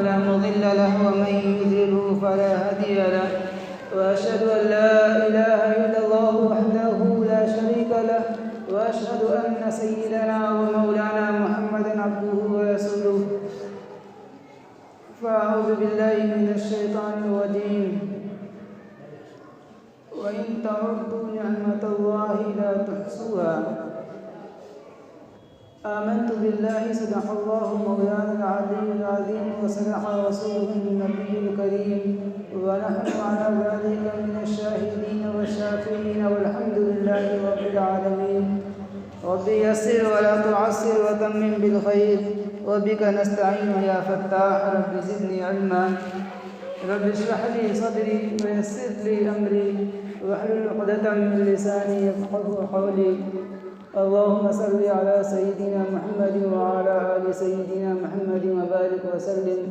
فلا مضل له ومن يضلل فلا هادي له وأشهد أن لا إله إلا الله وحده لا شريك له وأشهد أن سيدنا ومولانا محمدا عبده ورسوله فأعوذ بالله من الشيطان الرجيم وإن تعدوا نعمة الله لا تحصوها آمنت بالله صدق الله مولانا العلي العظيم وصدق رسوله النبي الكريم ونحن على ذلك من الشاهدين والشاكرين والحمد لله رب العالمين رب يسر ولا تعسر وتمم بالخير وبك نستعين يا فتاح رب زدني علما رب اشرح لي صدري ويسر لي أمري واحلل عقدة من لساني يفقهوا قولي اللهم صل على سيدنا محمد وعلى آل سيدنا محمد وبارك وسلم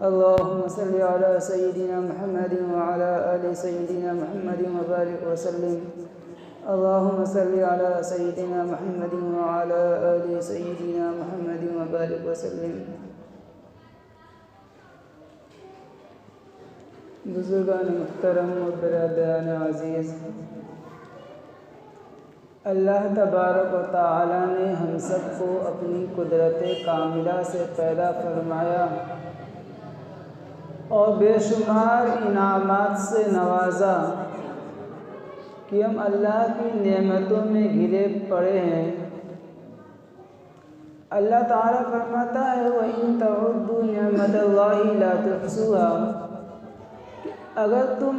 اللهم صل على سيدنا محمد وعلى آل سيدنا محمد وبارك وسلم اللهم صل على سيدنا محمد وعلى آل سيدنا محمد وبارك وسلم. بزرگان محترم و برادران عزیز، اللہ تبارک و تعالی نے ہم سب کو اپنی قدرت کاملہ سے پیدا فرمایا اور بے شمار انعامات سے نوازا کہ ہم اللہ کی نعمتوں میں گھرے پڑے ہیں. اللہ تعالیٰ فرماتا ہے وَإِن تَعُدُّوا نِعْمَةَ اللَّهِ لَا تُحْصُوهَا، اگر تم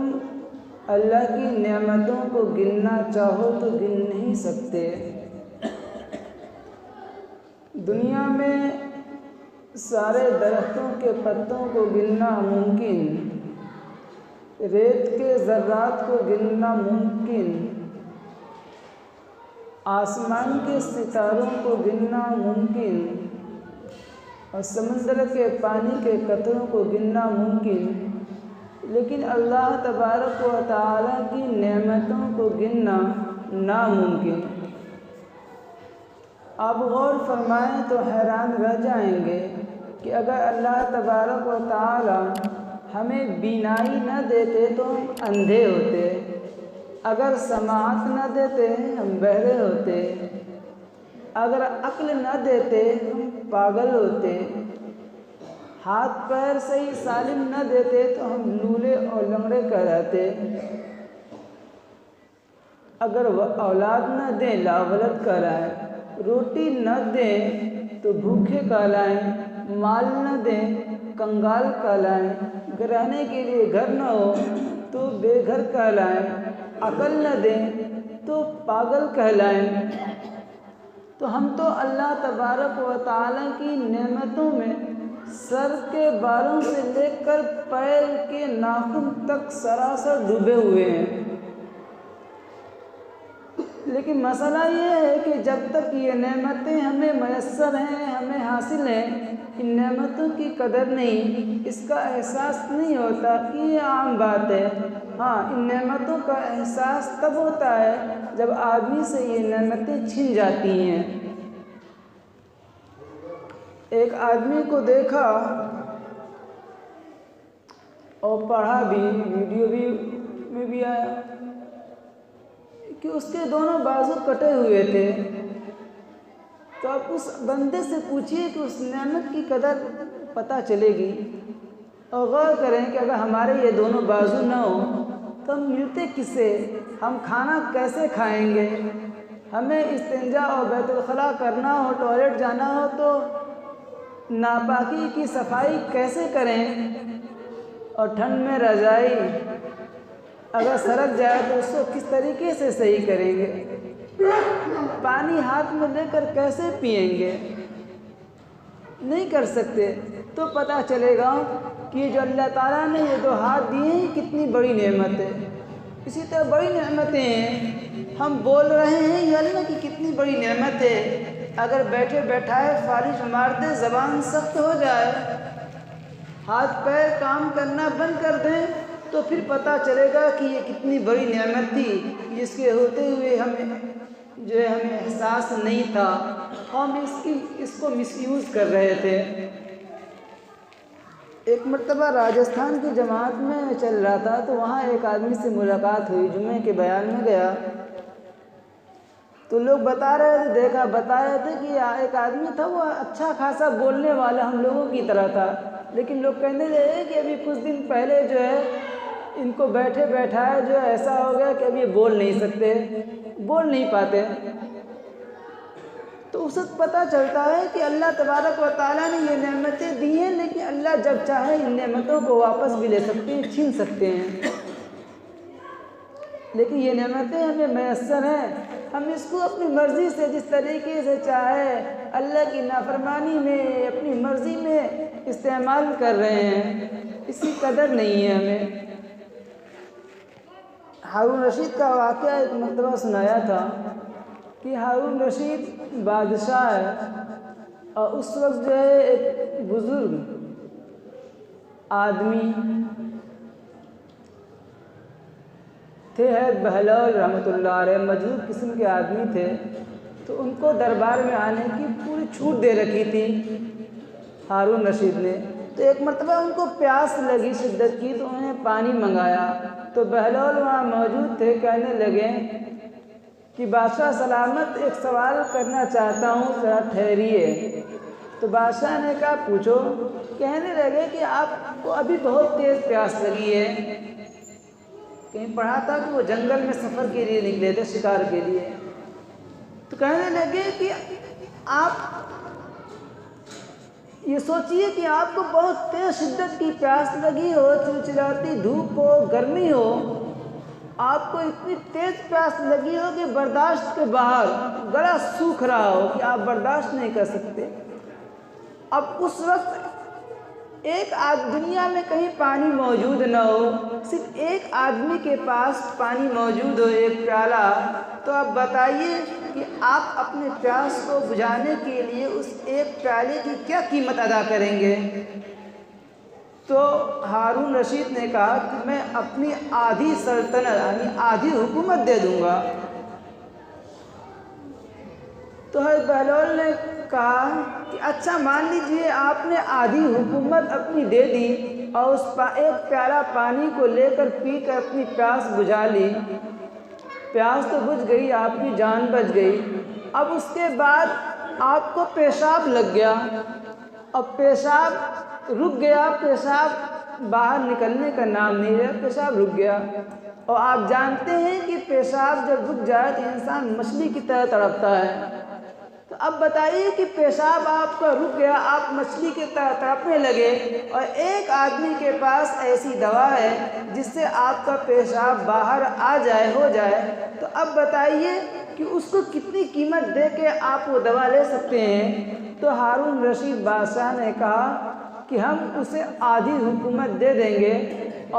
اللہ کی نعمتوں کو گننا چاہو تو گن نہیں سکتے. دنیا میں سارے درختوں کے پتوں کو گننا ممکن، ریت کے ذرات کو گننا ممکن، آسمان کے ستاروں کو گننا ممکن اور سمندر کے پانی کے قطروں کو گننا ممکن، لیکن اللہ تبارک و تعالیٰ کی نعمتوں کو گننا ناممکن. آپ غور فرمائیں تو حیران رہ جائیں گے کہ اگر اللہ تبارک و تعالیٰ ہمیں بینائی نہ دیتے تو ہم اندھے ہوتے، اگر سماعت نہ دیتے ہم بہرے ہوتے، اگر عقل نہ دیتے ہم پاگل ہوتے، ہاتھ پیر صحیح سالم نہ دیتے تو ہم لولے اور لنگڑے کہلاتے، اگر اولاد نہ دیں لاولد کہلائیں، روٹی نہ دیں تو بھوکے کہلائیں، مال نہ دیں کنگال کہلائیں، رہنے کے لیے گھر نہ ہو تو بے گھر کہلائیں، عقل نہ دیں تو پاگل کہلائیں. تو ہم تو اللہ تبارک و تعالیٰ کی نعمتوں میں سر کے بالوں سے لے کر پیر کے ناخن تک سراسر ڈوبے ہوئے ہیں. لیکن مسئلہ یہ ہے کہ جب تک یہ نعمتیں ہمیں میسر ہیں، ہمیں حاصل ہیں، ان نعمتوں کی قدر نہیں، اس کا احساس نہیں ہوتا کہ یہ عام بات ہے. ہاں، ان نعمتوں کا احساس تب ہوتا ہے جب آدمی سے یہ نعمتیں چھن جاتی ہیں. ایک آدمی کو دیکھا اور پڑھا بھی، ویڈیو میں بھی آیا کہ اس کے دونوں بازو کٹے ہوئے تھے. تو آپ اس بندے سے پوچھیے کہ اس نعمت کی قدر پتہ چلے گی. اور غور کریں کہ اگر ہمارے یہ دونوں بازو نہ ہوں تو ہم ملتے کس سے؟ ہم کھانا کیسے کھائیں گے؟ ہمیں استنجا اور بیت الخلاء کرنا ہو، ٹوائلٹ جانا ہو تو ناپاکی کی صفائی کیسے کریں؟ اور ٹھنڈ میں رضائی اگر سرک جائے تو اس کو کس طریقے سے صحیح کریں گے؟ پانی ہاتھ میں لے کر کیسے پئیں گے؟ نہیں کر سکتے. تو پتہ چلے گا کہ جو اللہ تعالیٰ نے یہ دو ہاتھ دیے ہیں کتنی بڑی نعمت ہے. اسی طرح بڑی نعمتیں ہیں، ہم بول رہے ہیں یہ اللہ کی کتنی بڑی نعمت ہے. اگر بیٹھے بیٹھائے فالج مار دے، زبان سخت ہو جائے، ہاتھ پیر کام کرنا بند کر دیں تو پھر پتہ چلے گا کہ یہ کتنی بڑی نعمت تھی جس کے ہوتے ہوئے ہمیں احساس نہیں تھا. ہم اس کو مس یوز کر رہے تھے. ایک مرتبہ راجستھان کی جماعت میں چل رہا تھا تو وہاں ایک آدمی سے ملاقات ہوئی، جمعے کے بیان میں گیا تو لوگ بتا رہے تھے کہ ایک آدمی تھا، وہ اچھا خاصا بولنے والا ہم لوگوں کی طرح تھا، لیکن لوگ کہنے لگے کہ ابھی کچھ دن پہلے جو ہے ان کو بیٹھائے جو ہے ایسا ہو گیا کہ اب یہ بول نہیں پاتے۔ تو اس وقت پتہ چلتا ہے کہ اللہ تبارک و تعالیٰ نے یہ نعمتیں دی ہیں، لیکن اللہ جب چاہے ان نعمتوں کو واپس بھی لے سکتے ہیں، چھین سکتے ہیں، لیکن یہ نعمتیں ہمیں میسر ہیں، ہم اس کو اپنی مرضی سے جس طریقے سے چاہے اللہ کی نافرمانی میں اپنی مرضی میں استعمال کر رہے ہیں، اس کی قدر نہیں ہے ہمیں۔ ہارون رشید کا واقعہ ایک مرتبہ سنایا تھا کہ ہارون رشید بادشاہ ہے، اور اس وقت جو ہے ایک بزرگ آدمی تھے بہلول رحمۃ اللہ علیہ، مجذوب قسم کے آدمی تھے، تو ان کو دربار میں آنے کی پوری چھوٹ دے رکھی تھی ہارون رشید نے۔ تو ایک مرتبہ ان کو پیاس لگی شدت کی، تو انہوں نے پانی منگایا، تو بہلول وہاں موجود تھے، کہنے لگے کہ بادشاہ سلامت ایک سوال کرنا چاہتا ہوں، ذرا ٹھہریے۔ تو بادشاہ نے کہا پوچھو۔ کہنے لگے کہ آپ کو ابھی بہت تیز پیاس لگی ہے، کہیں پڑھا تھا کہ وہ جنگل میں سفر کے لیے نکلے تھے، شکار کے لیے۔ تو کہنے لگے کہ آپ یہ سوچئے کہ آپ کو بہت تیز شدت کی پیاس لگی ہو، چلچلاتی دھوپ ہو، گرمی ہو، آپ کو اتنی تیز پیاس لگی ہو کہ برداشت کے باہر گلا سوکھ رہا ہو کہ آپ برداشت نہیں کر سکتے۔ اب اس وقت ایک دنیا میں کہیں پانی موجود نہ ہو، صرف ایک آدمی کے پاس پانی موجود ہو، ایک پیالہ، تو آپ بتائیے کہ آپ اپنے پیاس کو بجھانے کے لیے اس ایک پیالے کی کیا قیمت ادا کریں گے؟ تو ہارون رشید نے کہا کہ میں اپنی آدھی سلطنت یعنی آدھی حکومت دے دوں گا۔ تو حضرت بہلول نے کہا کہ اچھا مان لیجئے آپ نے آدھی حکومت اپنی دے دی اور اس ایک پیالہ پانی کو لے کر پی کر اپنی پیاس بجھا لی، پیاس تو بجھ گئی، آپ کی جان بچ گئی۔ اب اس کے بعد آپ کو پیشاب لگ گیا، اور پیشاب رک گیا، پیشاب باہر نکلنے کا نام نہیں لیا، پیشاب رک گیا، اور آپ جانتے ہیں کہ پیشاب جب رک جائے تو انسان مچھلی کی طرح تڑپتا ہے۔ تو اب بتائیے کہ پیشاب آپ کا رک گیا، آپ مچھلی کی طرح تڑپنے لگے، اور ایک آدمی کے پاس ایسی دوا ہے جس سے آپ کا پیشاب باہر ہو جائے، تو اب بتائیے کہ اس کو کتنی قیمت دے کے آپ وہ دوا لے سکتے ہیں؟ تو ہارون رشید بادشاہ نے کہا کہ ہم اسے آدھی حکومت دے دیں گے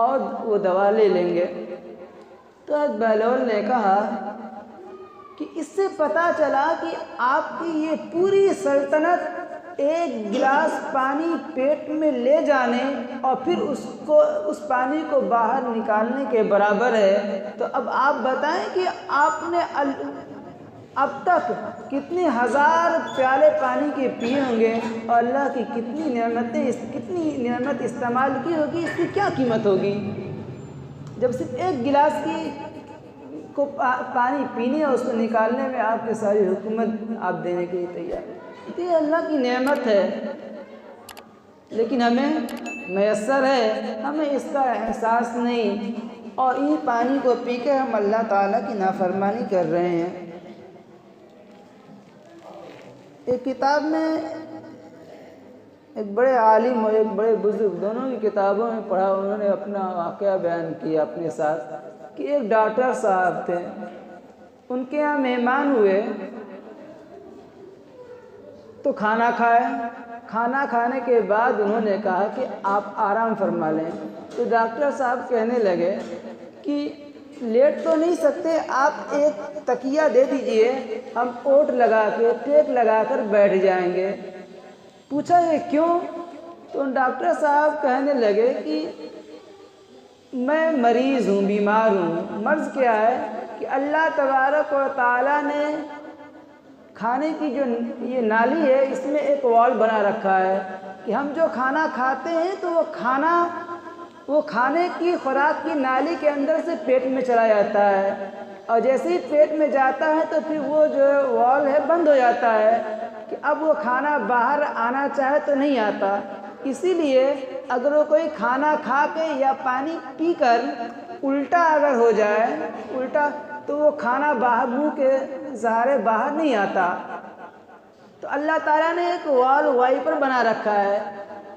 اور وہ دوا لے لیں گے۔ تو حضرت بہلول نے کہا کہ اس سے پتہ چلا کہ آپ کی یہ پوری سلطنت ایک گلاس پانی پیٹ میں لے جانے اور پھر اس پانی کو باہر نکالنے کے برابر ہے۔ تو اب آپ بتائیں کہ آپ نے اب تک کتنے ہزار پیالے پانی کے پیے ہوں گے، اور اللہ کی کتنی نعمت استعمال کی ہوگی، اس کی کیا قیمت ہوگی جب صرف ایک گلاس کو پانی پینے اور اس کو نکالنے میں آپ کی ساری حکومت آپ دینے کے لیے تیار ہے۔ تو یہ اللہ کی نعمت ہے، لیکن ہمیں میسر ہے، ہمیں اس کا احساس نہیں، اور ان پانی کو پی کے ہم اللہ تعالیٰ کی نافرمانی کر رہے ہیں۔ ایک کتاب میں ایک بڑے عالم اور ایک بڑے بزرگ دونوں کی کتابوں میں پڑھا، انہوں نے اپنا واقعہ بیان کیا اپنے ساتھ کہ ایک ڈاکٹر صاحب تھے، ان کے یہاں مہمان ہوئے تو کھانا کھائے، کھانا کھانے کے بعد انہوں نے کہا کہ آپ آرام فرما لیں۔ تو ڈاکٹر صاحب کہنے لگے کہ لیٹ تو نہیں سکتے، آپ ایک تکیہ دے دیجئے، ہم اوٹ لگا کے ٹیک لگا کر بیٹھ جائیں گے۔ پوچھا یہ کیوں؟ تو ڈاکٹر صاحب کہنے لگے کہ میں مریض ہوں، بیمار ہوں۔ مرض کیا ہے کہ اللہ تبارک و تعالیٰ نے کھانے کی جو یہ نالی ہے، اس میں ایک وال بنا رکھا ہے کہ ہم جو کھانا کھاتے ہیں تو وہ کھانے کی خوراک کی نالی کے اندر سے پیٹ میں چلا جاتا ہے، اور جیسے ہی پیٹ میں جاتا ہے تو پھر وہ جو وال ہے بند ہو جاتا ہے کہ اب وہ کھانا باہر آنا چاہے تو نہیں آتا۔ اسی لیے اگر وہ کوئی کھانا کھا کے یا پانی پی کر الٹا اگر ہو جائے الٹا، تو وہ کھانا باہر منہ کے سہارے باہر نہیں آتا۔ تو اللہ تعالیٰ نے ایک وال وائپر بنا رکھا ہے۔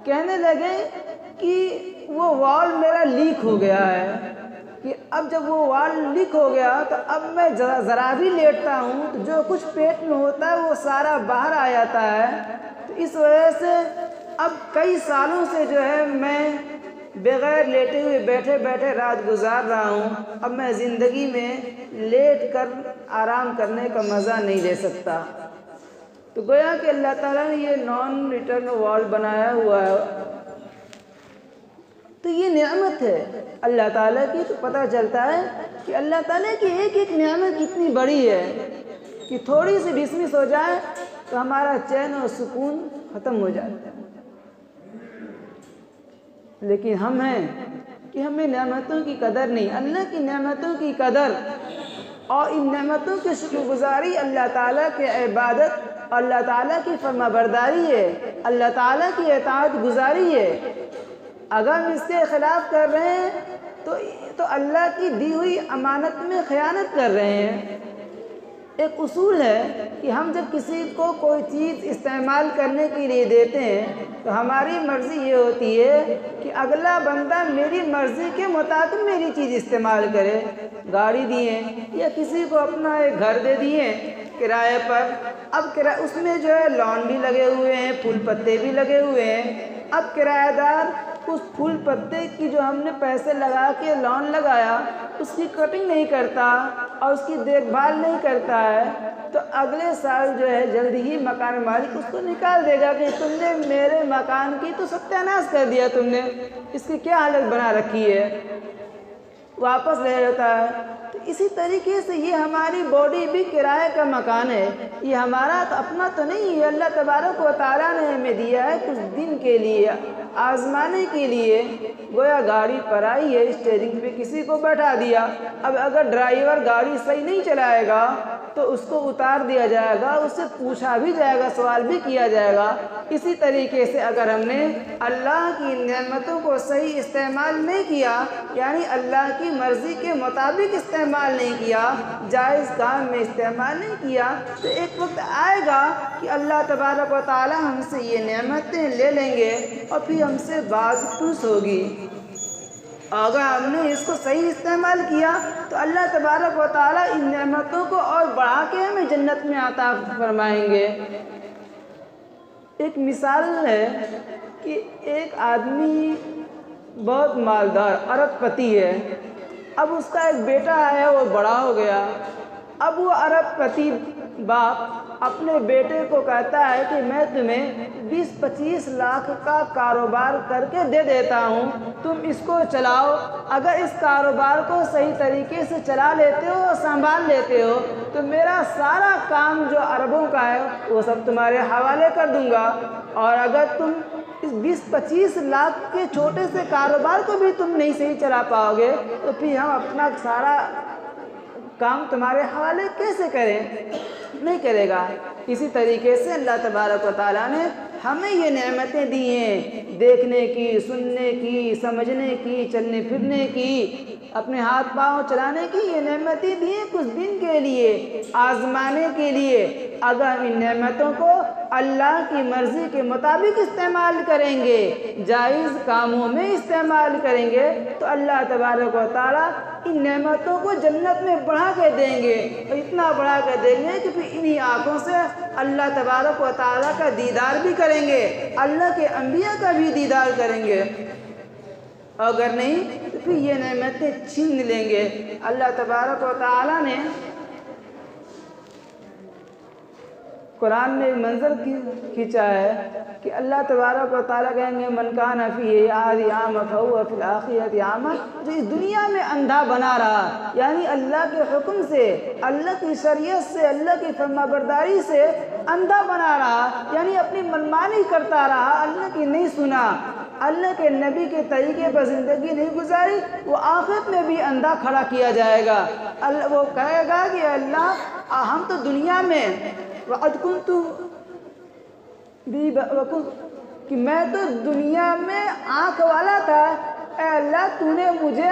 کہنے لگے کہ وہ وال میرا لیک ہو گیا ہے، کہ اب جب وہ وال لیک ہو گیا تو اب میں ذرا بھی لیٹتا ہوں تو جو کچھ پیٹ میں ہوتا ہے وہ سارا باہر آ جاتا ہے۔ تو اس وجہ سے اب کئی سالوں سے جو ہے میں بغیر لیٹے ہوئے بیٹھے بیٹھے رات گزار رہا ہوں۔ اب میں زندگی میں لیٹ کر آرام کرنے کا مزہ نہیں لے سکتا۔ تو گویا کہ اللہ تعالیٰ نے یہ نان ریٹرن وال بنایا ہوا ہے، تو یہ نعمت ہے اللہ تعالیٰ کی۔ تو پتہ چلتا ہے کہ اللہ تعالیٰ کی ایک ایک نعمت کتنی بڑی ہے کہ تھوڑی سی ڈسمس ہو جائے تو ہمارا چین اور سکون ختم ہو جاتا ہے۔ لیکن ہم ہیں کہ ہمیں نعمتوں کی قدر نہیں، اللہ کی نعمتوں کی قدر اور ان نعمتوں کی شکر گزاری اللہ تعالیٰ کی عبادت، اللہ تعالیٰ کی فرما برداری ہے، اللہ تعالیٰ کی اطاعت گزاری ہے۔ اگر ہم اس کے خلاف کر رہے ہیں تو اللہ کی دی ہوئی امانت میں خیانت کر رہے ہیں۔ ایک اصول ہے کہ ہم جب کسی کو کوئی چیز استعمال کرنے کے لیے دیتے ہیں تو ہماری مرضی یہ ہوتی ہے کہ اگلا بندہ میری مرضی کے مطابق میری چیز استعمال کرے۔ گاڑی دیے یا کسی کو اپنا ایک گھر دے دیے کرائے پر، اب اس میں جو ہے لون بھی لگے ہوئے ہیں، پھول پتے بھی لگے ہوئے ہیں۔ اب کرایہ دار اس پھول پتے کی جو ہم نے پیسے لگا کے لون لگایا اس کی کٹنگ نہیں کرتا اور اس کی دیکھ بھال نہیں کرتا ہے، تو اگلے سال جو ہے جلد ہی مکان مالک اس کو نکال دے گا کہ تم نے میرے مکان کی تو ستیہ ناش کر دیا، تم نے اس کی کیا حالت بنا رکھی ہے، واپس لے لیتا ہے۔ تو اسی طریقے سے یہ ہماری باڈی بھی کرائے کا مکان ہے، یہ ہمارا تو اپنا تو نہیں ہے، اللہ تبارک و تعالیٰ نے ہمیں دیا ہے کچھ دن کے لیے آزمانے کے لیے۔ گویا گاڑی پر آئی ہے، اسٹیئرنگ پہ کسی کو بیٹھا دیا، اب اگر ڈرائیور گاڑی صحیح نہیں چلائے گا تو اس کو اتار دیا جائے گا، اس سے پوچھا بھی جائے گا، سوال بھی کیا جائے گا۔ اسی طریقے سے اگر ہم نے اللہ کی نعمتوں کو صحیح استعمال نہیں کیا، یعنی اللہ کی مرضی کے مطابق استعمال نہیں کیا، جائز کام میں استعمال نہیں کیا، تو ایک وقت آئے گا کہ اللہ تبارک و تعالی ہم سے یہ نعمتیں لے لیں گے اور پھر ہم سے باز پرس ہوگی۔ اگر ہم نے اس کو صحیح استعمال کیا تو اللہ تبارک و تعالیٰ ان نعمتوں کو اور بڑھا کے ہمیں جنت میں عطا فرمائیں گے۔ ایک مثال ہے کہ ایک آدمی بہت مالدار ارب پتی ہے، اب اس کا ایک بیٹا ہے وہ بڑا ہو گیا، اب وہ ارب پتی باپ اپنے بیٹے کو کہتا ہے کہ میں تمہیں 20-25 لاکھ کا کاروبار کر کے دے دیتا ہوں، تم اس کو چلاؤ، اگر اس کاروبار کو صحیح طریقے سے چلا لیتے ہو اور سنبھال لیتے ہو تو میرا سارا کام جو اربوں کا ہے وہ سب تمہارے حوالے کر دوں گا، اور اگر تم اس 20-25 لاکھ کے چھوٹے سے کاروبار کو بھی تم نہیں صحیح چلا پاؤ گے تو پھر ہم اپنا سارا کام تمہارے حوالے کیسے کریں؟ نہیں کرے گا۔ اسی طریقے سے اللہ تبارک و تعالیٰ نے ہمیں یہ نعمتیں دی ہیں، دیکھنے کی، سننے کی، سمجھنے کی، چلنے پھرنے کی، اپنے ہاتھ پاؤں چلانے کی، یہ نعمتیں دی ہیں کچھ دن کے لیے، آزمانے کے لیے۔ اگر ہم ان نعمتوں کو اللہ کی مرضی کے مطابق استعمال کریں گے، جائز کاموں میں استعمال کریں گے تو اللہ تبارک و تعالیٰ ان نعمتوں کو جنت میں بڑھا کے دیں گے، اور اتنا بڑھا کے دیں گے کہ پھر انہی آنکھوں سے اللہ تبارک و تعالیٰ کا دیدار بھی کریں گے، اللہ کے انبیاء کا بھی دیدار کریں گے، اگر نہیں تو پھر یہ نعمتیں چھین لیں گے۔ اللہ تبارک و تعالیٰ نے قرآن نے ایک منظر کھینچا ہے کہ اللہ تبارک و تعالیٰ کہیں گے من کان فیہ اعمى فہو فی الآخرۃ اعمى، جو اس دنیا میں اندھا بنا رہا، یعنی اللہ کے حکم سے، اللہ کی شریعت سے، اللہ کی فرمانبرداری سے اندھا بنا رہا، یعنی اپنی منمانی کرتا رہا، اللہ کی نہیں سنا، اللہ کے نبی کے طریقے پر زندگی نہیں گزاری، وہ آخرت میں بھی اندھا کھڑا کیا جائے گا۔ وہ کہے گا کہ اللہ ہم تو دنیا میں وَقَدْ كُنْتُ کہ میں تو دنیا میں آنکھ والا تھا، اے اللہ تو نے مجھے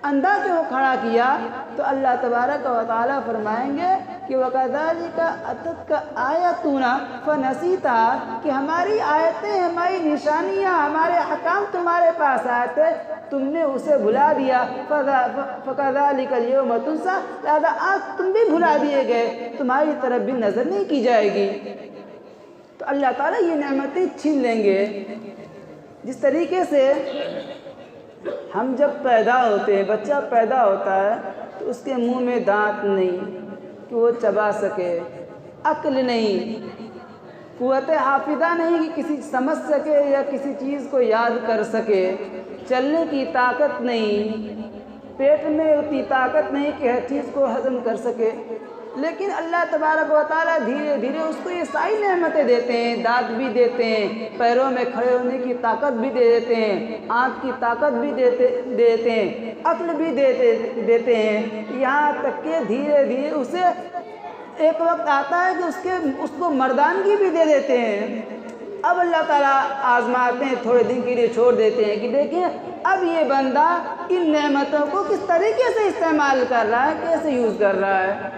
اندھا کیوں کھڑا کیا؟ تو اللہ تبارک و تعالیٰ فرمائیں گے کہ وَكَذَلِكَ أَتَتْكَ آيَاتُنَا فَنَسِيتَهَا، کہ ہماری آیتیں، ہماری نشانیاں، ہمارے احکام تمہارے پاس آئے تھے، تم نے اسے بھلا دیا۔ فَكَذَلِكَ الْيَوْمَ تُنسَىٰ، لہذا آج تم بھی بھلا دیے گئے، تمہاری طرف بھی نظر نہیں کی جائے گی۔ تو اللہ تعالیٰ یہ نعمتیں چھین لیں گے۔ جس طریقے سے ہم جب پیدا ہوتے ہیں، بچہ پیدا ہوتا ہے تو اس کے منہ میں دانت نہیں کہ وہ چبا سکے، عقل نہیں، قوت حافظہ نہیں کہ کسی سمجھ سکے یا کسی چیز کو یاد کر سکے، چلنے کی طاقت نہیں، پیٹ میں اتنی طاقت نہیں کہ ہر چیز کو ہضم کر سکے، لیکن اللہ تبارک و تعالیٰ دھیرے دھیرے اس کو یہ ساری نعمتیں دیتے ہیں، دانت بھی دیتے ہیں، پیروں میں کھڑے ہونے کی طاقت بھی دے دیتے ہیں، آنکھ کی طاقت بھی دیتے ہیں، عقل بھی دیتے ہیں، یہاں تک کہ دھیرے دھیرے اسے ایک وقت آتا ہے کہ اس کو مردانگی بھی دے دیتے ہیں۔ اب اللہ تعالیٰ آزماتے ہیں، تھوڑے دن کے لیے چھوڑ دیتے ہیں کہ دیکھیں اب یہ بندہ ان نعمتوں کو کس طریقے سے استعمال کر رہا ہے، کیسے یوز کر رہا ہے۔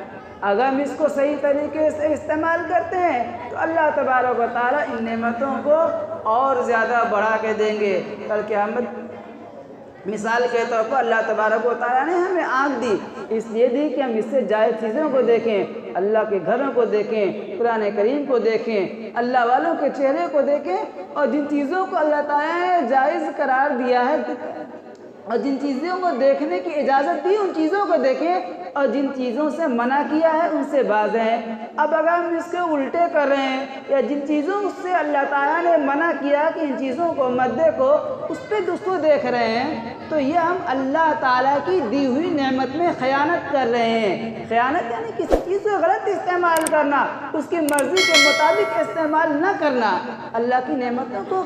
اگر ہم اس کو صحیح طریقے سے استعمال کرتے ہیں تو اللہ تبارک و تعالیٰ ان نعمتوں کو اور زیادہ بڑھا کے دیں گے۔ کل قیامت مثال کے طور پر اللہ تبارک و تعالیٰ نے ہمیں آنکھ دی، اس لیے دی کہ ہم اس سے جائز چیزوں کو دیکھیں، اللہ کے گھروں کو دیکھیں، قرآن کریم کو دیکھیں، اللہ والوں کے چہرے کو دیکھیں، اور جن چیزوں کو اللہ تعالیٰ نے جائز قرار دیا ہے اور جن چیزوں کو دیکھنے کی اجازت دی ان چیزوں کو دیکھیں، اور جن چیزوں سے منع کیا ہے ان سے باز ہیں۔ اب اگر ہم اس کے الٹے کر رہے ہیں یا جن چیزوں سے اللہ تعالیٰ نے منع کیا کہ ان چیزوں کو مت دیکھو، اس پہ اس کو دیکھ رہے ہیں، تو یہ ہم اللہ تعالیٰ کی دی ہوئی نعمت میں خیانت کر رہے ہیں۔ خیانت یعنی کسی چیز کو غلط استعمال کرنا، اس کی مرضی کے مطابق استعمال نہ کرنا، اللہ کی نعمتوں کو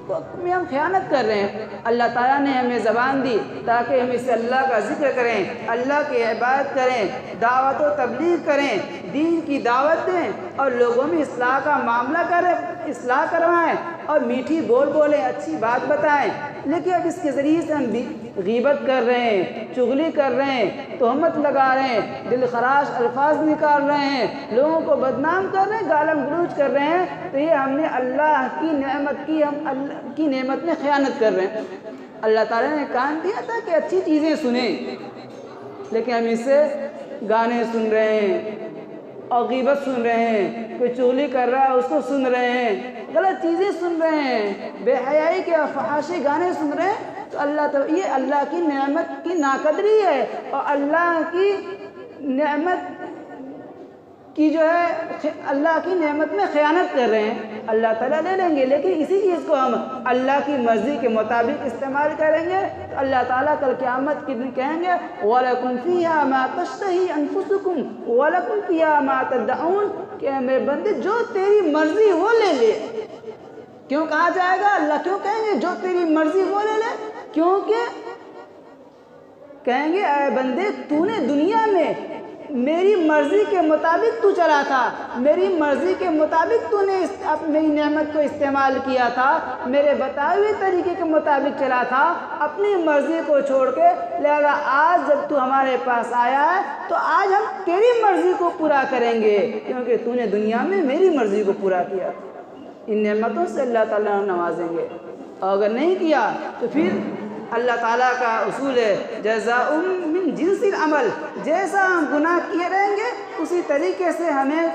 میں ہم خیانت کر رہے ہیں۔ اللہ تعالیٰ نے ہمیں زبان دی تاکہ ہم اسے اللہ کا ذکر کریں، اللہ کی عبادت کریں، دعوت و تبلیغ کریں، دین کی دعوت دیں اور لوگوں میں اصلاح کا معاملہ کریں، اصلاح کروائیں اور میٹھی بول بولیں، اچھی بات بتائیں۔ لیکن اب اس کے ذریعے سے ہم بھی غیبت کر رہے ہیں، چغلی کر رہے ہیں، تہمت لگا رہے ہیں، دل خراش الفاظ نکال رہے ہیں، لوگوں کو بدنام کر رہے ہیں، گالم گلوچ کر رہے ہیں، تو یہ ہم نے اللہ کی نعمت کی، ہم اللہ کی نعمت میں خیانت کر رہے ہیں۔ اللہ تعالیٰ نے کان دیا تھا کہ اچھی چیزیں سنیں، لیکن ہم اس سے گانے سن رہے ہیں اور غیبت سن رہے ہیں، کوئی چغلی کر رہا ہے اس کو سن رہے ہیں، غلط چیزیں سن رہے ہیں، بے حیائی کے فحاشی گانے سن رہے ہیں، تو یہ اللہ کی نعمت کی ناقدری ہے اور اللہ کی نعمت کی جو ہے اللہ کی نعمت میں خیانت کر رہے ہیں۔ اللہ تعالیٰ لے لیں گے، لیکن اسی چیز کو ہم اللہ کی مرضی کے مطابق استعمال کریں گے تو اللہ تعالیٰ کل قیامت کے دن کہیں گے وَلَكُمْ فِيهَا مَا تَشْتَهِي أَنفُسُكُمْ وَلَكُمْ فِيهَا مَا تَدَّعُونَ کہ میرے بندے جو تیری مرضی وہ لے لے۔ کیوں کہا جائے گا؟ اللہ کیوں کہیں گے جو تیری مرضی وہ لے لے؟ کیونکہ کہیں گے اے بندے تو نے دنیا میں میری مرضی کے مطابق تو چلا تھا، میری مرضی کے مطابق تو نے میری نعمت کو استعمال کیا تھا، میرے بتائے ہوئے طریقے کے مطابق چلا تھا، اپنی مرضی کو چھوڑ کے، لہذا آج جب تو ہمارے پاس آیا ہے تو آج ہم تیری مرضی کو پورا کریں گے کیونکہ تو نے دنیا میں میری مرضی کو پورا کیا۔ ان نعمتوں سے اللہ تعالیٰ نوازیں گے، اور اگر نہیں کیا تو پھر اللہ تعالیٰ کا اصول ہے جزاء من جنس العمل، جیسا ہم گناہ کیے رہیں گے اسی طریقے سے ہمیں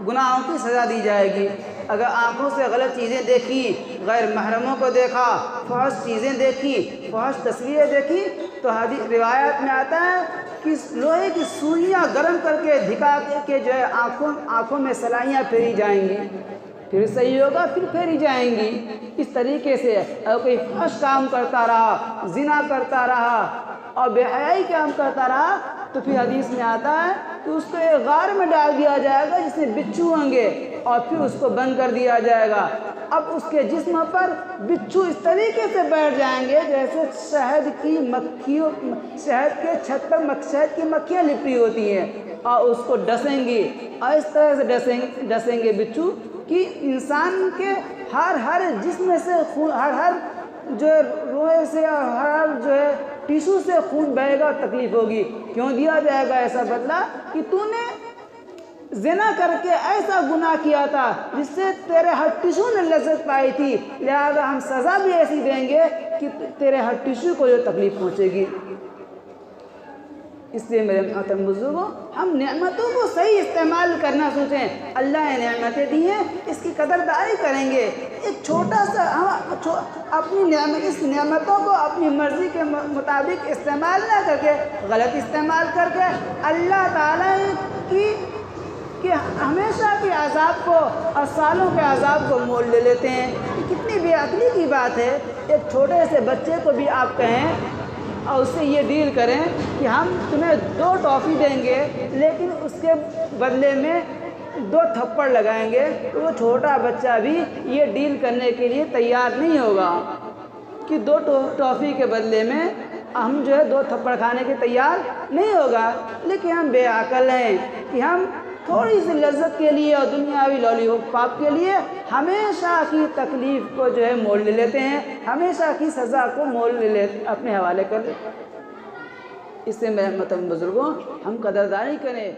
گناہوں کی سزا دی جائے گی۔ اگر آنکھوں سے غلط چیزیں دیکھی، غیر محرموں کو دیکھا، فحش چیزیں دیکھی، فحش تصویریں دیکھی، تو حدیث روایت میں آتا ہے کہ لوہے کی سوئیاں گرم کر کے دھکا کے جو ہے آنکھوں میں سلائیاں پھیری جائیں گی، پھر صحیح ہوگا، پھر پھیری جائیں گی۔ اس طریقے سے اگر کوئی فحش کام کرتا رہا، زنا کرتا رہا اور بے حیائی کام کرتا رہا، تو پھر حدیث میں آتا ہے کہ اس کو ایک غار میں ڈال دیا جائے گا جس میں بچھو ہوں گے، اور پھر اس کو بند کر دیا جائے گا۔ اب اس کے جسم پر بچھو اس طریقے سے بیٹھ جائیں گے جیسے شہد کی مکھیاں لپٹی ہوتی ہیں، اور اس کو ڈسیں گی، اور اس طرح سے ڈسیں گے بچھو کہ انسان کے ہر جسم سے خون، ہر جو ہے روئے سے، ہر جو ہے ٹیشو سے خون بہے گا، تکلیف ہوگی۔ کیوں دیا جائے گا ایسا بدلہ؟ کہ تو نے زنا کر کے ایسا گناہ کیا تھا جس سے تیرے ہر ٹیشو نے لذت پائی تھی، لہذا ہم سزا بھی ایسی دیں گے کہ تیرے ہر ٹیشو کو جو تکلیف پہنچے گی۔ اس لیے میرے محترم بزرگوں، ہم نعمتوں کو صحیح استعمال کرنا سوچیں۔ اللہ نے نعمتیں دی ہیں، اس کی قدرداری کریں گے۔ ایک چھوٹا سا اس نعمتوں کو اپنی مرضی کے مطابق استعمال نہ کر کے، غلط استعمال کر کے اللہ تعالیٰ کی ہمیشہ کے عذاب کو اور سالوں کے عذاب کو مول لے لیتے ہیں۔ یہ کتنی بے عقلی کی بات ہے۔ ایک چھوٹے سے بچے کو بھی آپ کہیں اور اس سے یہ ڈیل کریں کہ ہم تمہیں 2 ٹافی دیں گے، لیکن اس کے بدلے میں 2 تھپڑ لگائیں گے، تو وہ چھوٹا بچہ بھی یہ ڈیل کرنے کے لیے تیار نہیں ہوگا کہ 2 ٹافی کے بدلے میں ہم جو ہے 2 تھپڑ کھانے کے تیار نہیں ہوگا۔ لیکن ہم بے عقل ہیں کہ ہم تھوڑی سی لذت کے لیے اور دنیاوی لالی پاپ کے لیے ہمیشہ کی تکلیف کو جو ہے مول لے لیتے ہیں، ہمیشہ کی سزا کو اپنے حوالے کر لیتے ہیں۔ اس سے میرے محترم بزرگوں، ہم قدردانی کریں۔